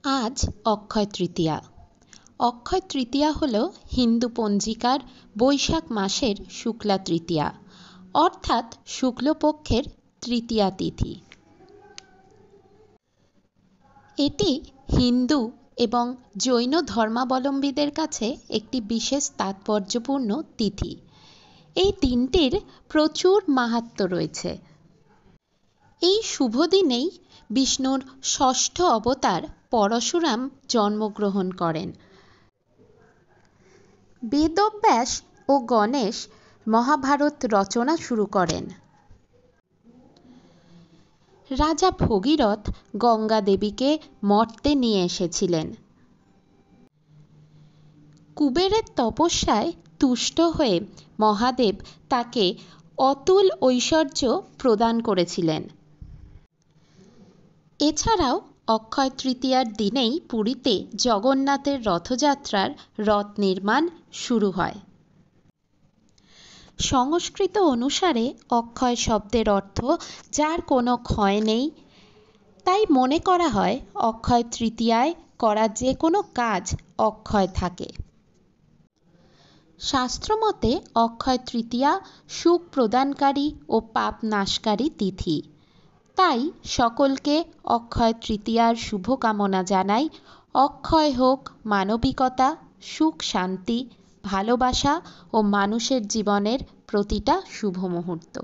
আজ অক্ষয় তৃতীয়া। অক্ষয় তৃতীয়া হল হিন্দু পঞ্জিকার বৈশাখ মাসের শুক্লা তৃতীয়া অর্থাৎ শুক্লপক্ষের তৃতীয়া তিথি। এটি হিন্দু এবং জৈন ধর্মাবলম্বীদের কাছে একটি বিশেষ তাৎপর্যপূর্ণ তিথি। এই দিনটির প্রচুর মাহাত্ম্য রয়েছে। এই শুভ দিনেই বিষ্ণুর ষষ্ঠ অবতার পরশুরাম জন্মগ্রহণ করেন। বেদব্যাস ও গণেশ মহাভারত রচনা শুরু করেন। রাজা ভগীরথ গঙ্গা দেবীকে মর্তে নিয়ে এসেছিলেন। কুবেরের তপস্যায় তুষ্ট হয়ে মহাদেব তাকে অতুল ঐশ্বর্য প্রদান করেছিলেন। এছাড়াও অক্ষয় তৃতীয়ার দিনেই পুরীতে জগন্নাথের রথযাত্রার রথ নির্মাণ শুরু হয়। সংস্কৃত অনুসারে অক্ষয় শব্দের অর্থ যার কোনো ক্ষয় নেই, তাই মনে করা হয় অক্ষয় তৃতীয়ায় করা যে কোনো কাজ অক্ষয় থাকে। শাস্ত্রমতে অক্ষয় তৃতীয়া সুখ প্রদানকারী ও পাপ নাশকারী তিথি। তাই সকলকে অক্ষয় তৃতীয়ার শুভকামনা জানাই। অক্ষয় হোক মানবিকতা, সুখ, শান্তি, ভালোবাসা ও মানুষের জীবনের প্রতিটা শুভ মুহূর্ত।